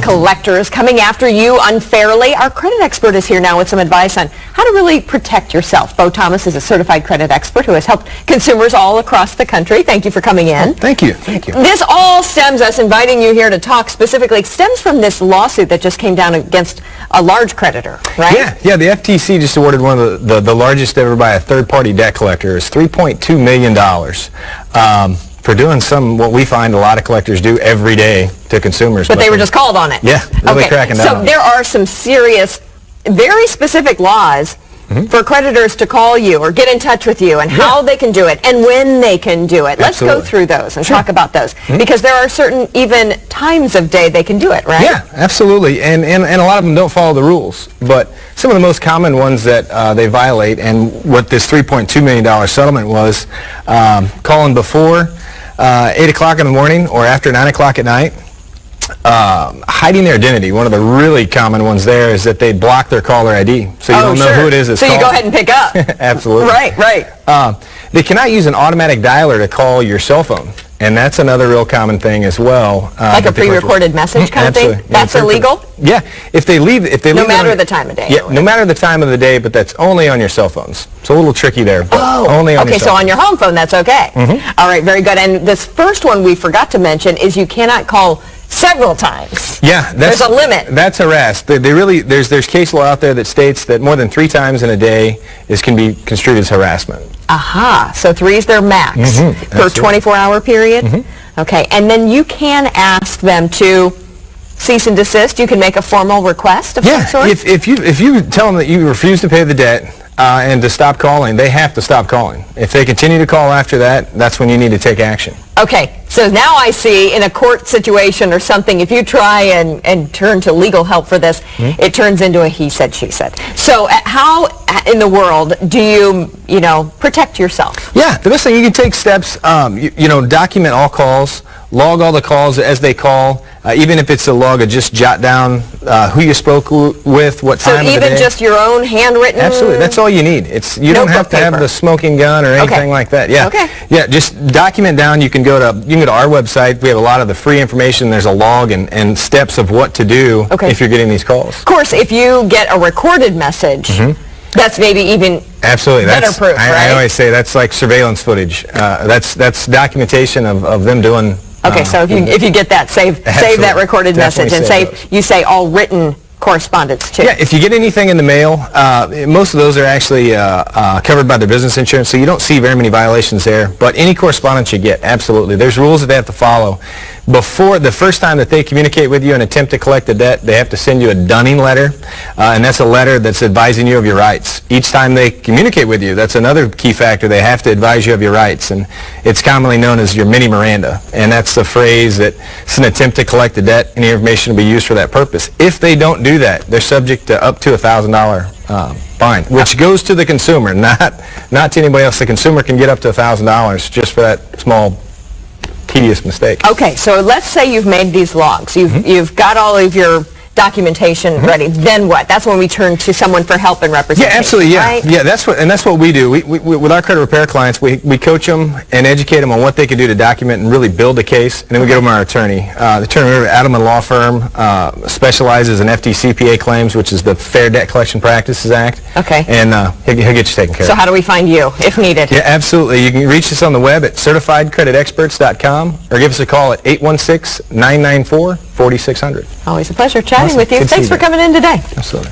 collectors coming after you unfairly. Our credit expert is here now with some advice on how to really protect yourself. Bo Thomas is a certified credit expert who has helped consumers all across the country. Thank you for coming in. Thank you. Thank you. This all stems, us inviting you here to talk specifically, stems from this lawsuit that just came down against a large creditor, right? Yeah. The FTC just awarded one of the largest ever by a third-party debt collector. It's $3.2 million. For doing what we find a lot of collectors do every day to consumers. But they were just called on it. Yeah, really cracking down. So there are some serious, very specific laws for creditors to call you or get in touch with you and how they can do it and when they can do it. Let's go through those and talk about those because there are certain even times of day they can do it, right? Yeah, absolutely. And a lot of them don't follow the rules. But some of the most common ones that they violate, and what this $3.2 million settlement was, calling before 8 o'clock in the morning or after 9 o'clock at night, hiding their identity. One of the really common ones there is that they block their caller ID, so you don't know who it is that's calling. So you calling. go ahead and pick up. Absolutely. Right. They cannot use an automatic dialer to call your cell phone, and that's another real common thing as well. Like a pre-recorded message kind of thing? That's illegal? Yeah. If they leave no matter the time of day. Yeah, no matter the time of the day, but that's only on your cell phones. It's a little tricky there, but only on your cell so on your home phone, that's okay. All right, very good. And this first one we forgot to mention is you cannot call several times. Yeah, there's a limit. That's harassed. There's case law out there that states that more than 3 times in a day can be construed as harassment. Aha, so 3 is their max per 24-hour period? Okay, and then you can ask them to cease and desist. You can make a formal request of some sort? If you tell them that you refuse to pay the debt and to stop calling, they have to stop calling. If they continue to call after that, that's when you need to take action. Okay, so now I see in a court situation or something, if you try and turn to legal help for this, it turns into a he said, she said. So how in the world do you protect yourself? Yeah, the best thing, you can take steps, document all calls, log all the calls as they call, even if it's a log, just jot down who you spoke with, what time of the day. So even just your own handwritten? Absolutely, that's all you need. You don't have to have the smoking gun or anything like that. Yeah. Okay. Yeah, just document down. You can go to our website. We have a lot of the free information. There's a log and steps of what to do if you're getting these calls. Of course, if you get a recorded message, that's maybe even better proof, right? I always say that's like surveillance footage. That's documentation of them doing. Okay, so if you get that, save that recorded message and you say all written correspondence too. Yeah, if you get anything in the mail, most of those are actually covered by their business insurance, so you don't see very many violations there. But any correspondence you get, absolutely. There's rules that they have to follow. Before the first time that they communicate with you and attempt to collect the debt, they have to send you a dunning letter, and that's a letter that's advising you of your rights. Each time they communicate with you, that's another key factor. They have to advise you of your rights, and it's commonly known as your mini Miranda, and that's the phrase that it's an attempt to collect the debt, and the information will be used for that purpose. If they don't do that, they're subject to up to a $1,000 fine, which goes to the consumer, not to anybody else. The consumer can get up to $1,000 just for that small tedious mistake. Okay, so let's say you've made these logs. You've got all of your documentation ready. Then what? That's when we turn to someone for help and representation. Yeah, absolutely. Yeah, right? yeah. That's what we do. We with our credit repair clients, we coach them and educate them on what they can do to document and really build a case, and then we get them our attorney. The attorney, Adelman Law Firm, specializes in FDCPA claims, which is the Fair Debt Collection Practices Act. Okay. And he'll get you taken care of. So how do we find you if needed? Yeah, absolutely. You can reach us on the web at certifiedcreditexperts.com or give us a call at 816-994-4600. Always a pleasure chatting with you. Thanks for coming in today. Absolutely.